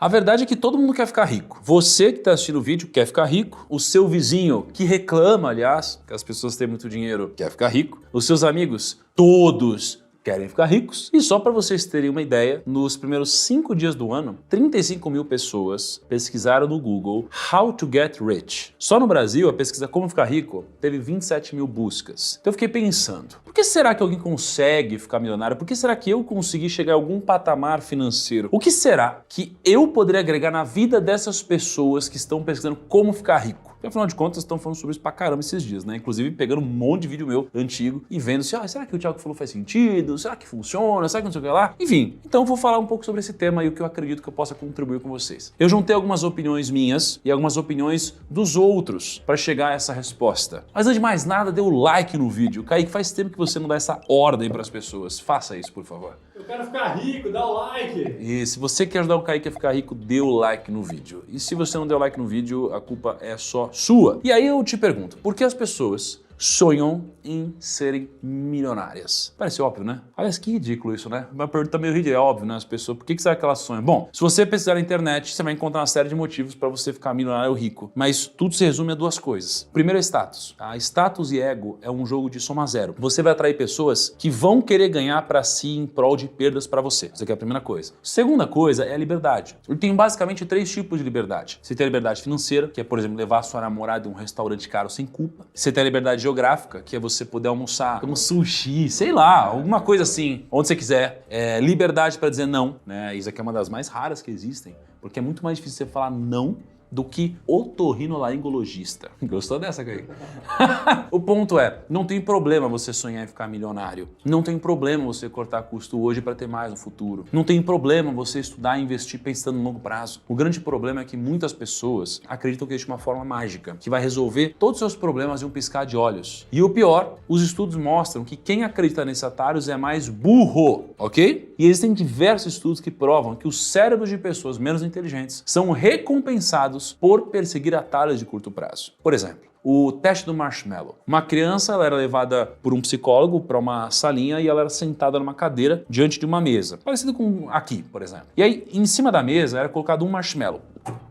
A verdade é que todo mundo quer ficar rico. Você que está assistindo o vídeo quer ficar rico. O seu vizinho, que reclama, aliás, que as pessoas têm muito dinheiro, quer ficar rico. Os seus amigos, todos querem ficar ricos. E só para vocês terem uma ideia, nos primeiros 5 dias do ano, 35 mil pessoas pesquisaram no Google How to Get Rich. Só no Brasil, a pesquisa Como Ficar Rico teve 27 mil buscas. Então eu fiquei pensando, por que será que alguém consegue ficar milionário? Por que será que eu consegui chegar a algum patamar financeiro? O que será que eu poderia agregar na vida dessas pessoas que estão pesquisando como ficar rico? Porque, afinal de contas, estão falando sobre isso pra caramba esses dias, né? Inclusive pegando um monte de vídeo meu antigo e vendo se, será que o Thiago falou faz sentido? Será que funciona? Será que não sei o que lá? Enfim, então eu vou falar um pouco sobre esse tema e o que eu acredito que eu possa contribuir com vocês. Eu juntei algumas opiniões minhas e algumas opiniões dos outros para chegar a essa resposta. Mas antes de mais nada, dê o like no vídeo. Kaique, faz tempo que você não dá essa ordem para as pessoas. Faça isso, por favor. Eu quero ficar rico, dá o like! E se você quer ajudar o Kaique a ficar rico, dê o like no vídeo. E se você não der o like no vídeo, a culpa é só sua. E aí eu te pergunto, por que as pessoas sonham em serem milionárias? Parece óbvio, né? Aliás, que ridículo isso, né? Uma pergunta meio ridícula, é óbvio, né? As pessoas, por que será que elas sonham? Bom, se você pesquisar na internet, você vai encontrar uma série de motivos para você ficar milionário ou rico. Mas tudo se resume a duas coisas. Primeiro é status. Tá? Status e ego é um jogo de soma zero. Você vai atrair pessoas que vão querer ganhar para si em prol de perdas para você. Isso aqui é a primeira coisa. Segunda coisa é a liberdade. Eu tenho basicamente 3 tipos de liberdade. Você tem a liberdade financeira, que é, por exemplo, levar a sua namorada em um restaurante caro sem culpa. Você tem a liberdade geográfica, que é você poder almoçar como sushi, sei lá, alguma coisa assim, onde você quiser. Liberdade para dizer não, né? Isso aqui é uma das mais raras que existem, porque é muito mais difícil você falar não do que otorrinolaringologista. Gostou dessa, Kaique? O ponto é, não tem problema você sonhar em ficar milionário. Não tem problema você cortar custo hoje para ter mais no futuro. Não tem problema você estudar e investir pensando no longo prazo. O grande problema é que muitas pessoas acreditam que existe uma fórmula mágica que vai resolver todos os seus problemas em um piscar de olhos. E o pior, os estudos mostram que quem acredita nesses atalhos é mais burro, ok? E existem diversos estudos que provam que os cérebros de pessoas menos inteligentes são recompensados por perseguir atalhos de curto prazo. Por exemplo, o teste do marshmallow. Uma criança ela era levada por um psicólogo para uma salinha e ela era sentada numa cadeira diante de uma mesa, parecido com aqui, por exemplo. E aí, em cima da mesa era colocado um marshmallow.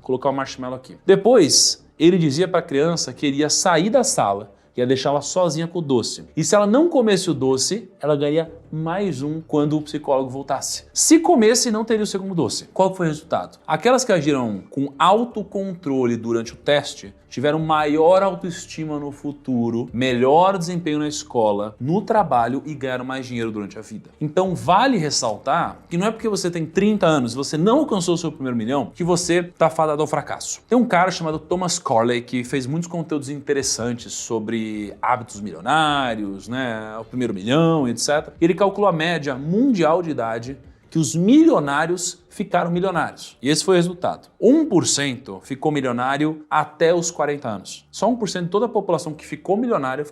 Colocar o marshmallow aqui. Depois, ele dizia para a criança que iria sair da sala, ia deixá-la sozinha com o doce. E se ela não comesse o doce, ela ganharia mais um quando o psicólogo voltasse. Se comesse, não teria o segundo doce. Qual foi o resultado? Aquelas que agiram com autocontrole durante o teste tiveram maior autoestima no futuro, melhor desempenho na escola, no trabalho e ganharam mais dinheiro durante a vida. Então vale ressaltar que não é porque você tem 30 anos e você não alcançou o seu primeiro milhão que você está fadado ao fracasso. Tem um cara chamado Thomas Corley que fez muitos conteúdos interessantes sobre hábitos milionários, né, o primeiro milhão, etc. Ele calculou a média mundial de idade que os milionários ficaram milionários. E esse foi o resultado. 1% ficou milionário até os 40 anos. Só 1% de toda a população que ficou milionária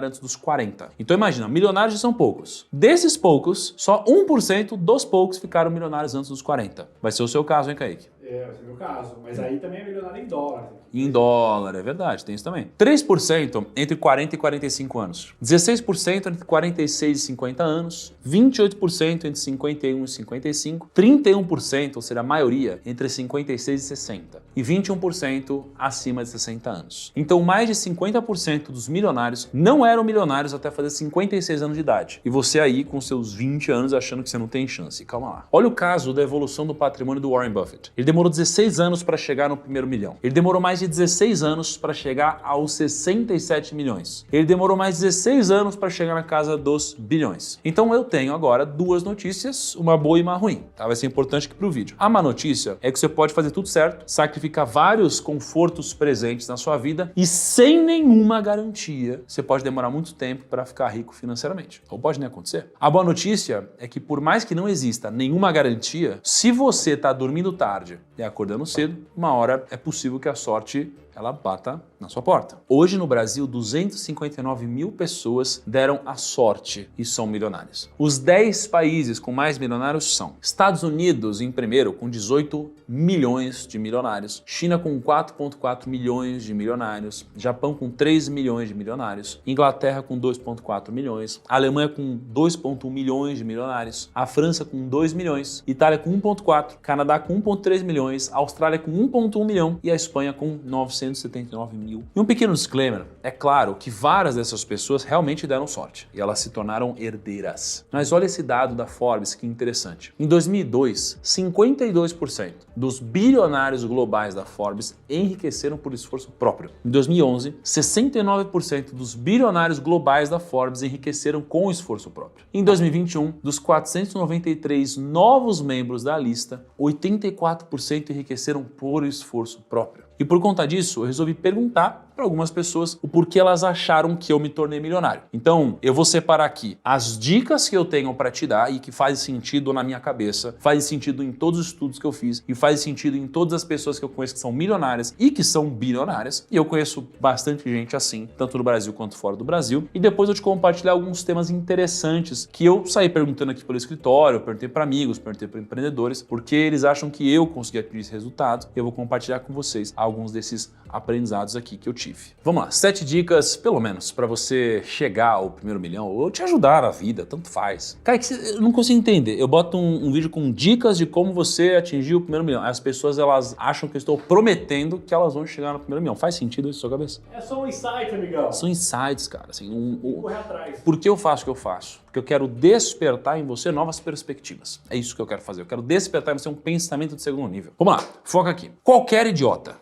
antes dos 40. Então imagina, milionários são poucos. Desses poucos, só 1% dos poucos ficaram milionários antes dos 40. Vai ser o seu caso, hein, Kaique? Vai ser o meu caso. Mas aí também é milionário em dólar. Em dólar, é verdade, tem isso também. 3% entre 40 e 45 anos. 16% entre 46 e 50 anos. 28% entre 51 e 55. 31%, ou seja, a maioria, entre 56 e 60. E 21% acima de 60 anos. Então, mais de 50% dos milionários não eram milionários até fazer 56 anos de idade. E você aí, com seus 20 anos, achando que você não tem chance. Calma lá. Olha o caso da evolução do patrimônio do Warren Buffett. Ele demorou 16 anos para chegar no primeiro milhão. Ele demorou mais de 16 anos para chegar aos 67 milhões. Ele demorou mais 16 anos para chegar na casa dos bilhões. Então eu tenho agora 2 notícias, uma boa e uma ruim. Tá? Vai ser importante aqui pro vídeo. A má notícia é que você pode fazer tudo certo, sacrificar vários confortos presentes na sua vida e sem nenhuma garantia você pode demorar muito tempo para ficar rico financeiramente. Ou pode nem acontecer. A boa notícia é que por mais que não exista nenhuma garantia, se você está dormindo tarde e acordando cedo, uma hora é possível que a sorte ela bata na sua porta. Hoje no Brasil, 259 mil pessoas deram a sorte e são milionários. Os 10 países com mais milionários são Estados Unidos em primeiro com 18 milhões de milionários, China com 4,4 milhões de milionários, Japão com 3 milhões de milionários, Inglaterra com 2,4 milhões, Alemanha com 2,1 milhões de milionários, a França com 2 milhões, Itália com 1,4, Canadá com 1,3 milhões, Austrália com 1,1 milhão e a Espanha com 979 mil. E um pequeno disclaimer, é claro que várias dessas pessoas realmente deram sorte e elas se tornaram herdeiras. Mas olha esse dado da Forbes, que interessante. Em 2002, 52% dos bilionários globais da Forbes enriqueceram por esforço próprio. Em 2011, 69% dos bilionários globais da Forbes enriqueceram com esforço próprio. Em 2021, dos 493 novos membros da lista, 84% enriqueceram por esforço próprio. E por conta disso, eu resolvi perguntar para algumas pessoas o porquê elas acharam que eu me tornei milionário. Então, eu vou separar aqui as dicas que eu tenho para te dar e que fazem sentido na minha cabeça, fazem sentido em todos os estudos que eu fiz e fazem sentido em todas as pessoas que eu conheço que são milionárias e que são bilionárias. E eu conheço bastante gente assim, tanto no Brasil quanto fora do Brasil. E depois eu te compartilhar alguns temas interessantes que eu saí perguntando aqui pelo escritório, eu perguntei para amigos, perguntei para empreendedores, porque eles acham que eu consegui atingir esse resultado. Eu vou compartilhar com vocês alguns desses aprendizados aqui que eu tive. Vamos lá, 7 dicas, pelo menos, para você chegar ao primeiro milhão ou te ajudar na vida, tanto faz. Cara, eu não consigo entender. Eu boto um vídeo com dicas de como você atingir o primeiro milhão. As pessoas, elas acham que eu estou prometendo que elas vão chegar no primeiro milhão. Faz sentido isso na sua cabeça? É só um insight, amigão. São insights, cara. Assim, Correr atrás. Por que eu faço o que eu faço? Porque eu quero despertar em você novas perspectivas. É isso que eu quero fazer. Eu quero despertar em você um pensamento de segundo nível. Vamos lá, foca aqui. Qualquer idiota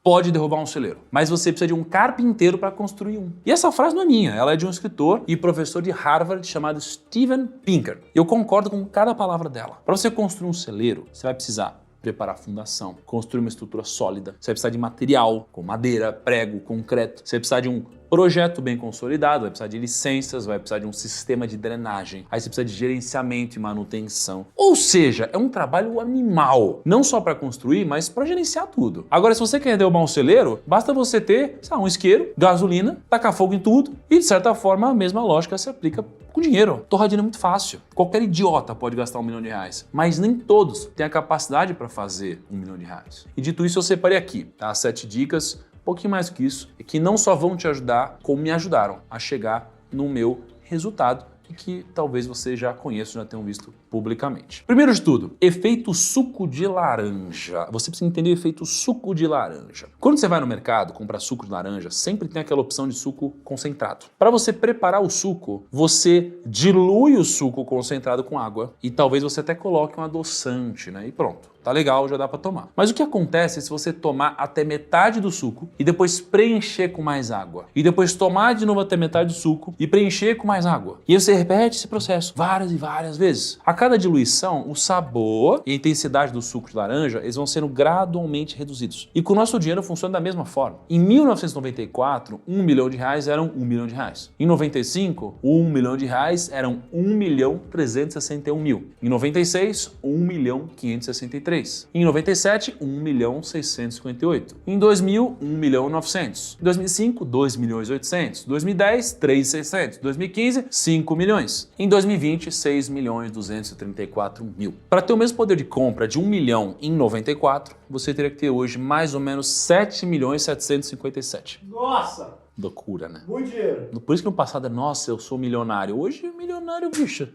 pode derrubar um celeiro, mas você precisa de um carpinteiro para construir um. E essa frase não é minha, ela é de um escritor e professor de Harvard chamado Steven Pinker. Eu concordo com cada palavra dela. Para você construir um celeiro, você vai precisar preparar a fundação, construir uma estrutura sólida, você vai precisar de material, como madeira, prego, concreto, você vai precisar de um projeto bem consolidado, vai precisar de licenças, vai precisar de um sistema de drenagem, aí você precisa de gerenciamento e manutenção. Ou seja, é um trabalho animal, não só para construir, mas para gerenciar tudo. Agora, se você quer derrubar um celeiro, basta você ter, sei lá, um isqueiro, gasolina, tacar fogo em tudo e, de certa forma, a mesma lógica se aplica com dinheiro. Torradinha é muito fácil. Qualquer idiota pode gastar R$1 milhão, mas nem todos têm a capacidade para fazer R$1 milhão. E dito isso, eu separei aqui, tá? 7 dicas, um pouquinho mais que isso, e que não só vão te ajudar, como me ajudaram a chegar no meu resultado e que talvez você já conheça, já tenham visto publicamente. Primeiro de tudo, efeito suco de laranja. Você precisa entender o efeito suco de laranja. Quando você vai no mercado comprar suco de laranja, sempre tem aquela opção de suco concentrado. Para você preparar o suco, você dilui o suco concentrado com água e talvez você até coloque um adoçante, né? E pronto. Tá legal, já dá para tomar. Mas o que acontece se você tomar até metade do suco e depois preencher com mais água? E depois tomar de novo até metade do suco e preencher com mais água? E você repete esse processo várias e várias vezes. A cada diluição, o sabor e a intensidade do suco de laranja, eles vão sendo gradualmente reduzidos. E com o nosso dinheiro funciona da mesma forma. Em 1994, R$1 milhão eram R$1 milhão. Em 95, R$1 milhão eram 1.361.000. Em 96, 1.563. Em 97, 1.658. Em 2000, 1.900.000. Em 2005, 2.800.000. 2010, 3.600.000. 2015, 5 milhões. Em 2020, 6.234.000. Para ter o mesmo poder de compra de 1 milhão em 94, você teria que ter hoje mais ou menos 7.757.000. Nossa! Loucura, né? Muito dinheiro. Por isso que no passado é, nossa, eu sou milionário. Hoje, milionário, bicho.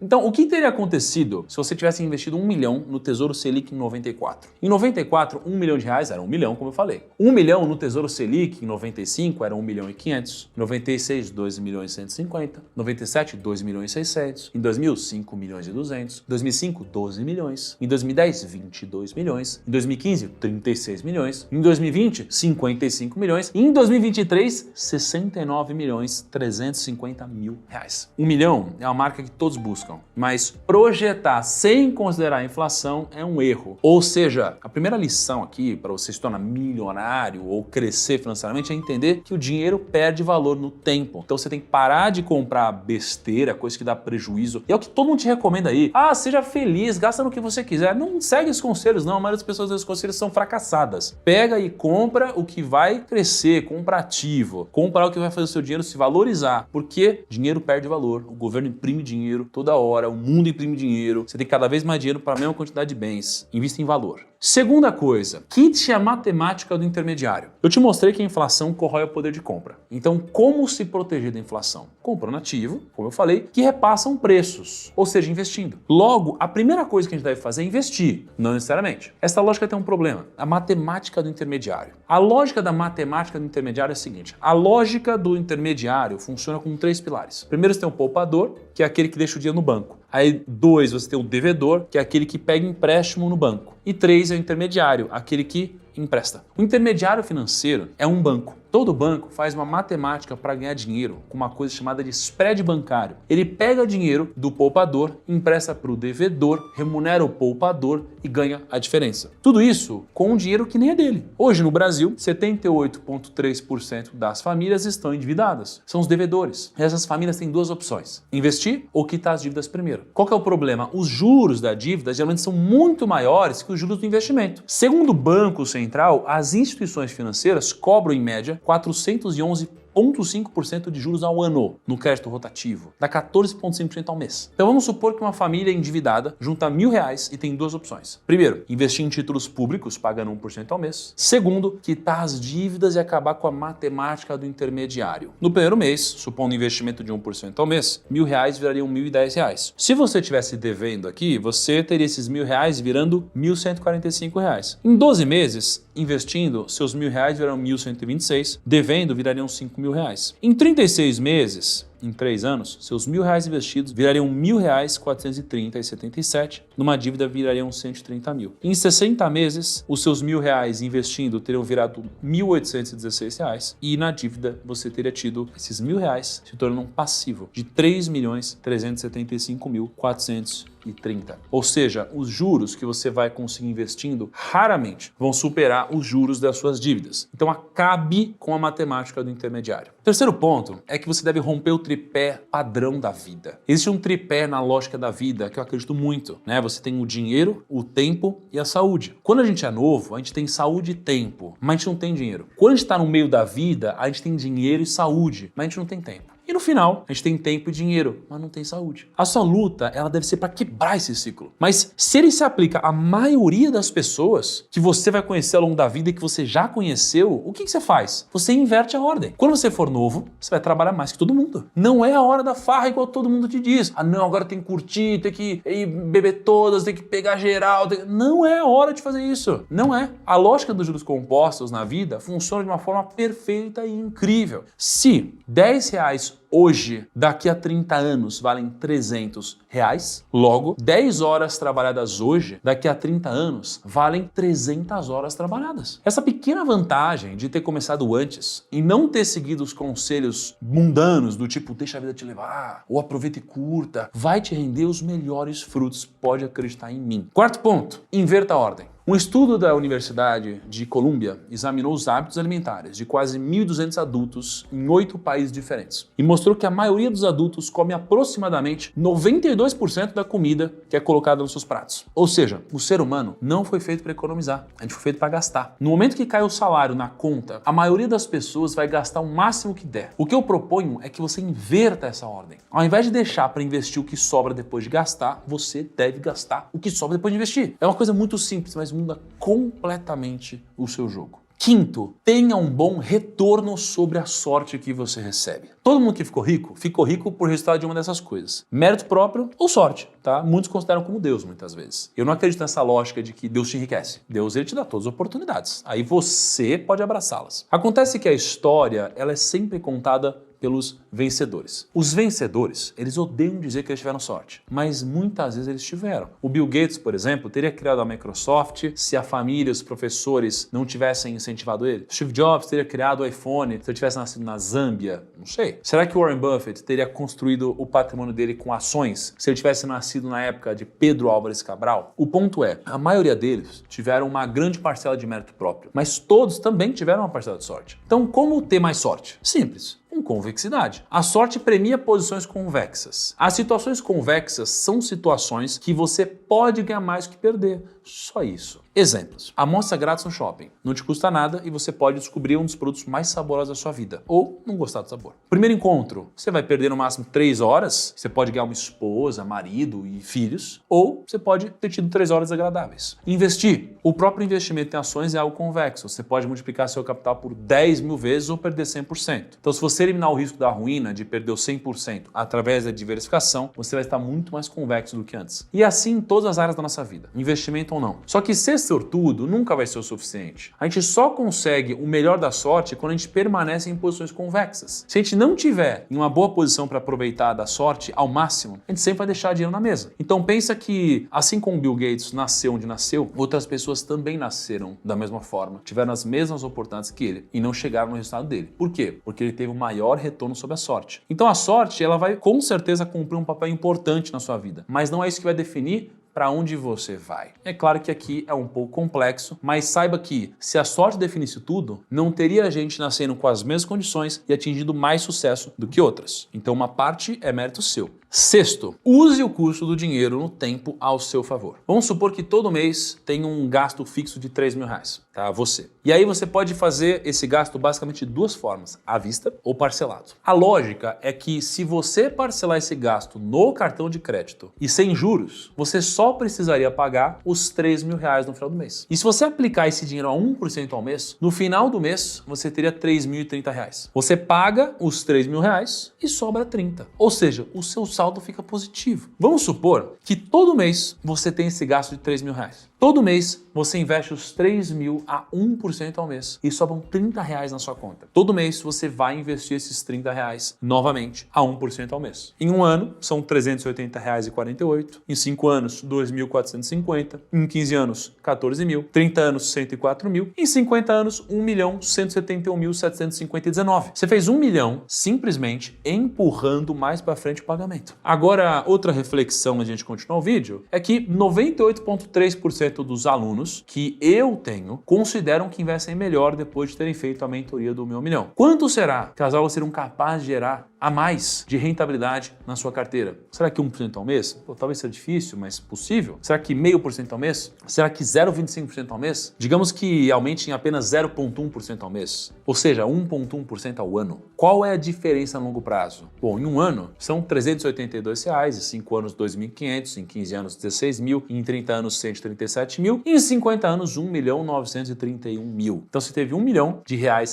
Então, o que teria acontecido se você tivesse investido 1 milhão no Tesouro Selic em 94? Em 94, R$1 milhão era 1 milhão, como eu falei. 1 milhão no Tesouro Selic em 95 era 1 milhão e 500. Em 96, 2 milhões e 150. Em 97, 2 milhões e 600. Em 2000, 5 milhões e 200. Em 2005, 12 milhões. Em 2010, 22 milhões. Em 2015, 36 milhões. Em 2020, 55 milhões. E em 2023, 69 milhões 350 mil reais. 1 milhão é uma marca que todos buscam. praticam, mas projetar sem considerar a inflação é um erro. Ou seja, a primeira lição aqui para você se tornar milionário ou crescer financeiramente é entender que o dinheiro perde valor no tempo. Então você tem que parar de comprar besteira, coisa que dá prejuízo. E é o que todo mundo te recomenda aí. Ah, seja feliz, gasta no que você quiser. Não segue os conselhos, não. A maioria das pessoas dos conselhos são fracassadas. Pega e compra o que vai crescer, compra ativo, compra o que vai fazer o seu dinheiro se valorizar. Porque dinheiro perde valor. O governo imprime dinheiro toda hora, o mundo imprime dinheiro. Você tem cada vez mais dinheiro para a mesma quantidade de bens. Invista em valor. Segunda coisa, quite a matemática do intermediário. Eu te mostrei que a inflação corrói o poder de compra. Então, como se proteger da inflação? Comprando ativo, como eu falei, que repassam preços, ou seja, investindo. Logo, a primeira coisa que a gente deve fazer é investir, não necessariamente. Essa lógica tem um problema, a matemática do intermediário. A lógica da matemática do intermediário é a seguinte, a lógica do intermediário funciona com 3 pilares. Primeiro você tem o poupador, que é aquele que deixa o dinheiro no banco. Aí 2, você tem o devedor, que é aquele que pega empréstimo no banco. E 3 é o intermediário, aquele que empresta. O intermediário financeiro é um banco. Todo banco faz uma matemática para ganhar dinheiro com uma coisa chamada de spread bancário. Ele pega dinheiro do poupador, empresta para o devedor, remunera o poupador e ganha a diferença. Tudo isso com um dinheiro que nem é dele. Hoje no Brasil, 78,3% das famílias estão endividadas. São os devedores. E essas famílias têm 2 opções: investir ou quitar as dívidas primeiro. Qual que é o problema? Os juros da dívida geralmente são muito maiores que os juros do investimento. Segundo o Banco Central, as instituições financeiras cobram em média 411,5% de juros ao ano no crédito rotativo, dá 14,5% ao mês. Então vamos supor que uma família endividada junta R$1.000 e tem 2 opções. Primeiro, investir em títulos públicos pagando 1% ao mês. Segundo, quitar as dívidas e acabar com a matemática do intermediário. No primeiro mês, supondo um investimento de 1% ao mês, R$1.000 virariam R$1.010. Se você estivesse devendo aqui, você teria esses R$1.000 virando R$1.145. Em 12 meses, investindo, seus R$1.000 virariam R$1.126, devendo virariam R$5.000. Em 36 meses, em 3 anos, seus R$1.000 investidos virariam R$1.430,77, numa dívida virariam R$130.000. Em 60 meses, os seus R$1.000 investindo teriam virado R$1.816 e na dívida você teria tido esses R$1.000 se tornando um passivo de R$3.375.430. Ou seja, os juros que você vai conseguir investindo raramente vão superar os juros das suas dívidas. Então acabe com a matemática do intermediário. O terceiro ponto é que você deve romper o tripé padrão da vida. Existe um tripé na lógica da vida que eu acredito muito, né? Você tem o dinheiro, o tempo e a saúde. Quando a gente é novo, a gente tem saúde e tempo, mas a gente não tem dinheiro. Quando a gente está no meio da vida, a gente tem dinheiro e saúde, mas a gente não tem tempo. E no final, a gente tem tempo e dinheiro, mas não tem saúde. A sua luta, ela deve ser para quebrar esse ciclo. Mas se ele se aplica à maioria das pessoas que você vai conhecer ao longo da vida e que você já conheceu, o que você faz? Você inverte a ordem. Quando você for novo, você vai trabalhar mais que todo mundo. Não é a hora da farra igual todo mundo te diz. Ah não, agora tem que curtir, tem que ir beber todas, tem que pegar geral. Não é a hora de fazer isso. Não é. A lógica dos juros compostos na vida funciona de uma forma perfeita e incrível. Se R$10 hoje, daqui a 30 anos, valem R$300. Logo, 10 horas trabalhadas hoje, daqui a 30 anos, valem 300 horas trabalhadas. Essa pequena vantagem de ter começado antes e não ter seguido os conselhos mundanos do tipo deixa a vida te levar, ou aproveita e curta, vai te render os melhores frutos, pode acreditar em mim. Quarto ponto, inverta a ordem. Um estudo da Universidade de Colômbia examinou os hábitos alimentares de quase 1.200 adultos em 8 países diferentes e mostrou que a maioria dos adultos come aproximadamente 92% da comida que é colocada nos seus pratos. Ou seja, o ser humano não foi feito para economizar, a gente foi feito para gastar. No momento que cai o salário na conta, a maioria das pessoas vai gastar o máximo que der. O que eu proponho é que você inverta essa ordem. Ao invés de deixar para investir o que sobra depois de gastar, você deve gastar o que sobra depois de investir. É uma coisa muito simples, mas muda completamente o seu jogo. Quinto, tenha um bom retorno sobre a sorte que você recebe. Todo mundo que ficou rico por resultado de uma dessas coisas. Mérito próprio ou sorte, tá? Muitos consideram como Deus, muitas vezes. Eu não acredito nessa lógica de que Deus te enriquece. Deus, ele te dá todas as oportunidades. Aí você pode abraçá-las. Acontece que a história, ela é sempre contada pelos vencedores. Os vencedores, eles odeiam dizer que eles tiveram sorte, mas muitas vezes eles tiveram. O Bill Gates, por exemplo, teria criado a Microsoft se a família e os professores não tivessem incentivado ele. Steve Jobs teria criado o iPhone se ele tivesse nascido na Zâmbia. Não sei. Será que Warren Buffett teria construído o patrimônio dele com ações se ele tivesse nascido na época de Pedro Álvares Cabral? O ponto é, a maioria deles tiveram uma grande parcela de mérito próprio, mas todos também tiveram uma parcela de sorte. Então, como ter mais sorte? Simples. Com convexidade. A sorte premia posições convexas. As situações convexas são situações que você pode ganhar mais que perder. Só isso. Exemplos. Amostra grátis no shopping. Não te custa nada e você pode descobrir um dos produtos mais saborosos da sua vida. Ou não gostar do sabor. Primeiro encontro. Você vai perder no máximo 3 horas. Você pode ganhar uma esposa, marido e filhos. Ou você pode ter tido 3 horas agradáveis. Investir. O próprio investimento em ações é algo convexo. Você pode multiplicar seu capital por 10 mil vezes ou perder 100%. Então, se você eliminar o risco da ruína, de perder o 100% através da diversificação, você vai estar muito mais convexo do que antes. E assim em todas as áreas da nossa vida. Investimento ou não. Só que ser sortudo nunca vai ser o suficiente. A gente só consegue o melhor da sorte quando a gente permanece em posições convexas. Se a gente não tiver em uma boa posição para aproveitar da sorte ao máximo, a gente sempre vai deixar dinheiro na mesa. Então pensa que, assim como Bill Gates nasceu onde nasceu, outras pessoas também nasceram da mesma forma, tiveram as mesmas oportunidades que ele e não chegaram no resultado dele. Por quê? Porque ele teve o maior retorno sobre a sorte. Então a sorte, ela vai com certeza cumprir um papel importante na sua vida, mas não é isso que vai definir para onde você vai. É claro que aqui é um pouco complexo, mas saiba que se a sorte definisse tudo, não teria gente nascendo com as mesmas condições e atingindo mais sucesso do que outras. Então uma parte é mérito seu. Sexto, use o custo do dinheiro no tempo ao seu favor. Vamos supor que todo mês tem um gasto fixo de 3 mil reais, tá? Você. E aí você pode fazer esse gasto basicamente de 2 formas, à vista ou parcelado. A lógica é que se você parcelar esse gasto no cartão de crédito e sem juros, você só precisaria pagar os 3 mil reais no final do mês. E se você aplicar esse dinheiro a 1% ao mês, no final do mês você teria 3.030 reais. Você paga os 3 mil reais e sobra 30. Ou seja, o seu saldo fica positivo. Vamos supor que todo mês você tem esse gasto de 3 mil reais. Todo mês você investe os 3 mil a 1% ao mês e sobram 30 reais na sua conta. Todo mês você vai investir esses 30 reais novamente a 1% ao mês. Em um ano são R$ 380,48. Em 5 anos, 2.450. Em 15 anos, 14 mil. 30 anos, 104 mil. Em 50 anos, 1.171.750,19. Você fez 1 milhão simplesmente empurrando mais para frente o pagamento. Agora, outra reflexão antes de a gente continuar o vídeo é que 98,3% dos alunos que eu tenho consideram que investem melhor depois de terem feito a mentoria do 1 milhão. Quanto será que as aulas serão capazes de gerar a mais de rentabilidade na sua carteira? Será que 1% ao mês? Pô, talvez seja difícil, mas possível. Será que 0,5% ao mês? Será que 0,25% ao mês? Digamos que aumente em apenas 0,1% ao mês, ou seja, 1,1% ao ano. Qual é a diferença a longo prazo? Bom, em um ano são R$ 382 reais, em 5 anos 2.500, em 15 anos 16 mil, em 30 anos 137 mil e em 50 anos 1.931.000. Então você teve R$ 1 milhão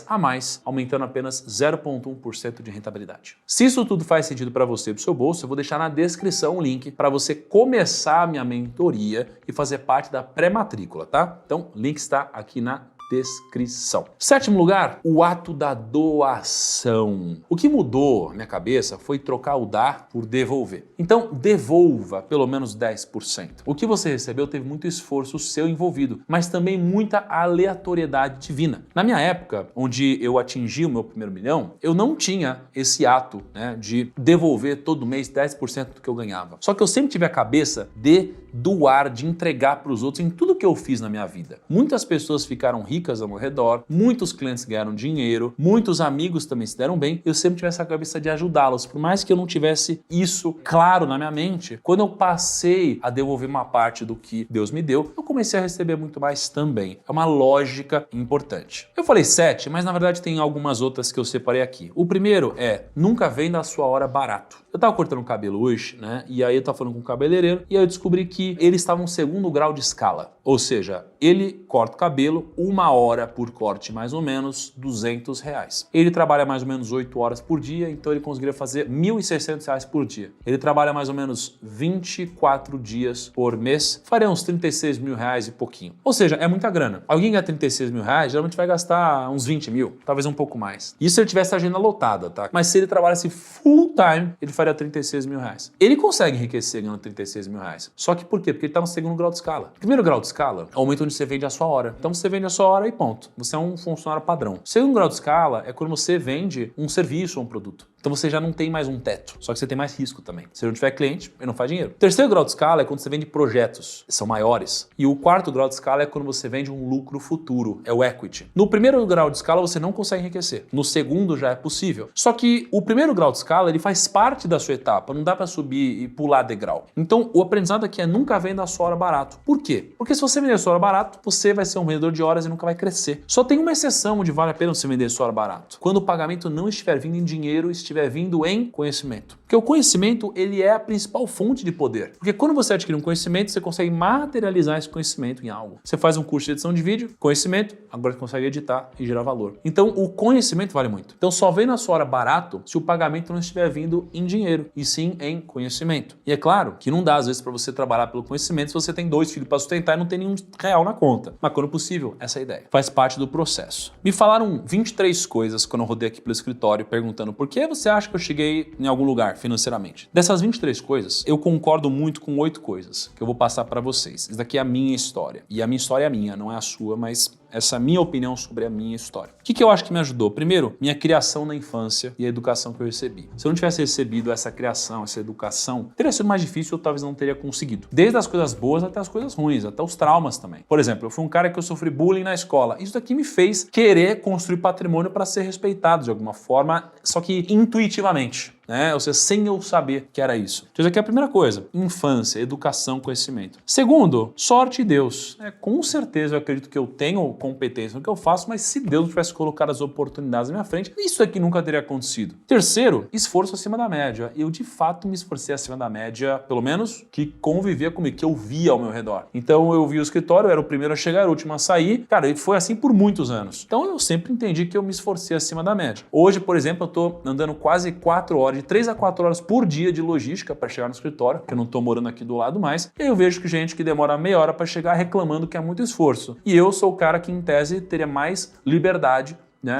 a mais, aumentando apenas 0,1% de rentabilidade. Se isso tudo faz sentido para você e para o seu bolso, eu vou deixar na descrição o link para você começar a minha mentoria e fazer parte da pré-matrícula, tá? Então, o link está aqui na descrição. Sétimo lugar, o ato da doação. O que mudou na minha cabeça foi trocar o dar por devolver. Então, devolva pelo menos 10%. O que você recebeu teve muito esforço seu envolvido, mas também muita aleatoriedade divina. Na minha época, onde eu atingi o meu primeiro milhão, eu não tinha esse ato, de devolver todo mês 10% do que eu ganhava. Só que eu sempre tive a cabeça de doar, de entregar para os outros em tudo que eu fiz na minha vida. Muitas pessoas ficaram ricas ao meu redor, muitos clientes ganharam dinheiro, muitos amigos também se deram bem. Eu sempre tive essa cabeça de ajudá-los, por mais que eu não tivesse isso claro na minha mente. Quando eu passei a devolver uma parte do que Deus me deu, eu comecei a receber muito mais também. É uma lógica importante. Eu falei 7, mas na verdade tem algumas outras que eu separei aqui. O primeiro é, nunca venda a sua hora barato. Eu tava cortando o cabelo hoje, e aí eu tava falando com o cabeleireiro e aí eu descobri que ele estava no 2º grau de escala. Ou seja, ele corta o cabelo 1 uma hora por corte, mais ou menos R$200. Ele trabalha mais ou menos 8 horas por dia, então ele conseguiria fazer R$1.600 por dia. Ele trabalha mais ou menos 24 dias por mês, faria uns R$36 mil e pouquinho. Ou seja, é muita grana. Alguém ganha R$36 mil, geralmente vai gastar uns 20 mil, talvez um pouco mais. Isso se ele tivesse a agenda lotada, tá? Mas se ele trabalhasse full time, ele faria R$36 mil. Ele consegue enriquecer ganhando R$36 mil. Só que por quê? Porque ele está no segundo grau de escala. Primeiro grau de escala é o momento onde você vende a sua hora. Então você vende a sua hora e ponto. Você é um funcionário padrão. Segundo grau de escala é quando você vende um serviço ou um produto. Então você já não tem mais um teto, só que você tem mais risco também. Se não tiver cliente, ele não faz dinheiro. O terceiro grau de escala é quando você vende projetos, são maiores. E o quarto grau de escala é quando você vende um lucro futuro, é o equity. No primeiro grau de escala você não consegue enriquecer. No segundo já é possível. Só que o primeiro grau de escala ele faz parte da sua etapa, não dá para subir e pular degrau. Então o aprendizado aqui é nunca venda a sua hora barato. Por quê? Porque se você vender a sua hora barato, você vai ser um vendedor de horas e nunca vai crescer. Só tem uma exceção onde vale a pena você vender a sua hora barato. Quando o pagamento não estiver vindo em dinheiro, estiver vindo em conhecimento. Porque o conhecimento, ele é a principal fonte de poder. Porque quando você adquire um conhecimento, você consegue materializar esse conhecimento em algo. Você faz um curso de edição de vídeo, conhecimento, agora você consegue editar e gerar valor. Então, o conhecimento vale muito. Então, só vem na sua hora barato se o pagamento não estiver vindo em dinheiro, e sim em conhecimento. E é claro que não dá, às vezes, para você trabalhar pelo conhecimento se você tem 2 filhos para sustentar e não tem nenhum real na conta. Mas quando possível, essa é a ideia. Faz parte do processo. Me falaram 23 coisas quando eu rodei aqui pelo escritório perguntando por que você acha que eu cheguei em algum lugar financeiramente. Dessas 23 coisas, eu concordo muito com 8 coisas que eu vou passar para vocês. Isso daqui é a minha história. E a minha história é a minha, não é a sua, mas essa é a minha opinião sobre a minha história. O que eu acho que me ajudou? Primeiro, minha criação na infância e a educação que eu recebi. Se eu não tivesse recebido essa criação, essa educação, teria sido mais difícil, eu talvez não teria conseguido. Desde as coisas boas até as coisas ruins, até os traumas também. Por exemplo, eu fui um cara que eu sofri bullying na escola. Isso daqui me fez querer construir patrimônio para ser respeitado de alguma forma, só que intuitivamente. Ou seja, sem eu saber que era isso. Então, isso aqui é a primeira coisa. Infância, educação, conhecimento. Segundo, sorte e Deus. Com certeza eu acredito que eu tenho competência no que eu faço, mas se Deus não tivesse colocado as oportunidades na minha frente, isso aqui nunca teria acontecido. Terceiro, esforço acima da média. Eu, de fato, me esforcei acima da média, pelo menos, que convivia comigo, que eu via ao meu redor. Então, eu vi o escritório, eu era o primeiro a chegar, o último a sair. Cara, e foi assim por muitos anos. Então, eu sempre entendi que eu me esforcei acima da média. Hoje, por exemplo, eu tô andando quase 4 horas, de 3 a 4 horas por dia de logística para chegar no escritório, que eu não estou morando aqui do lado mais, e aí eu vejo que gente que demora meia hora para chegar reclamando que é muito esforço. E eu sou o cara que, em tese, teria mais liberdade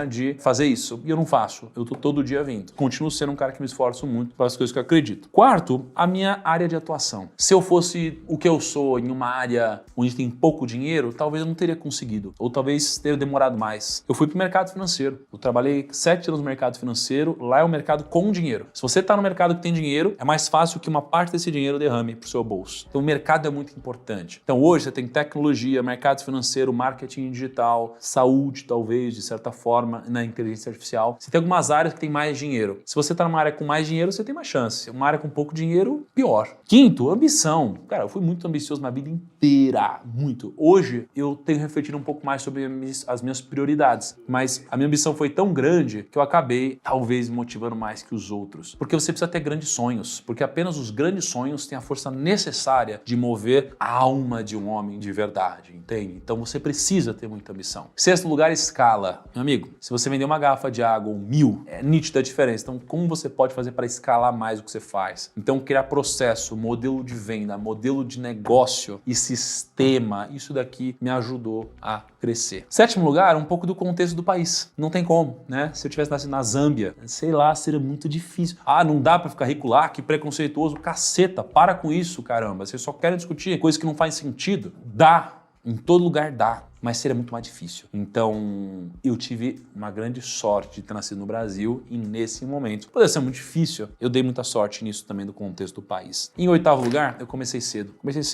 de fazer isso. E eu não faço. Eu tô todo dia vindo. Continuo sendo um cara que me esforço muito para as coisas que eu acredito. Quarto, a minha área de atuação. Se eu fosse o que eu sou em uma área onde tem pouco dinheiro, talvez eu não teria conseguido. Ou talvez teria demorado mais. Eu fui pro mercado financeiro. Eu trabalhei 7 anos no mercado financeiro. Lá é um mercado com dinheiro. Se você tá no mercado que tem dinheiro, é mais fácil que uma parte desse dinheiro derrame pro seu bolso. Então o mercado é muito importante. Então hoje você tem tecnologia, mercado financeiro, marketing digital, saúde talvez, de certa forma, na inteligência artificial. Você tem algumas áreas que tem mais dinheiro. Se você está numa área com mais dinheiro, você tem mais chance. Uma área com pouco dinheiro, pior. Quinto, ambição. Cara, eu fui muito ambicioso na vida inteira. Muito. Hoje, eu tenho refletido um pouco mais sobre as minhas prioridades. Mas a minha ambição foi tão grande que eu acabei, talvez, me motivando mais que os outros. Porque você precisa ter grandes sonhos. Porque apenas os grandes sonhos têm a força necessária de mover a alma de um homem de verdade, entende? Então você precisa ter muita ambição. Sexto lugar, escala. Meu amigo, se você vender uma garrafa de água ou 1000, é nítida a diferença. Então, como você pode fazer para escalar mais o que você faz? Então, criar processo, modelo de venda, modelo de negócio e sistema, isso daqui me ajudou a crescer. Sétimo lugar, um pouco do contexto do país. Não tem como, né? Se eu tivesse nascido na Zâmbia, sei lá, seria muito difícil. Ah, não dá para ficar rico lá? Que preconceituoso. Caceta, para com isso, caramba. Vocês só querem discutir coisas que não fazem sentido? Dá. Em todo lugar dá, mas seria muito mais difícil. Então, eu tive uma grande sorte de ter nascido no Brasil e nesse momento, poderia ser muito difícil, eu dei muita sorte nisso também do contexto do país. Em oitavo lugar, eu comecei cedo. Comecei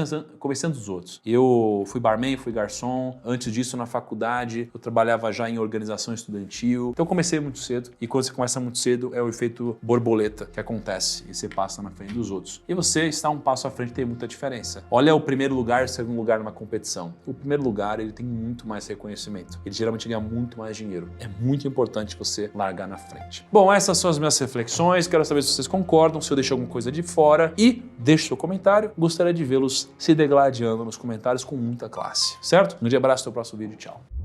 antes dos outros. Eu fui barman, fui garçom. Antes disso, na faculdade, eu trabalhava já em organização estudantil. Então, eu comecei muito cedo. E quando você começa muito cedo, é o efeito borboleta que acontece e você passa na frente dos outros. E você está um passo à frente tem muita diferença. Olha o primeiro lugar e o segundo lugar numa competição. O primeiro lugar, ele tem muito mais reconhecimento. Ele geralmente ganha muito mais dinheiro. É muito importante você largar na frente. Bom, essas são as minhas reflexões. Quero saber se vocês concordam, se eu deixei alguma coisa de fora. E deixe seu comentário. Gostaria de vê-los se degladiando nos comentários com muita classe. Certo? Um grande abraço, até o próximo vídeo. Tchau.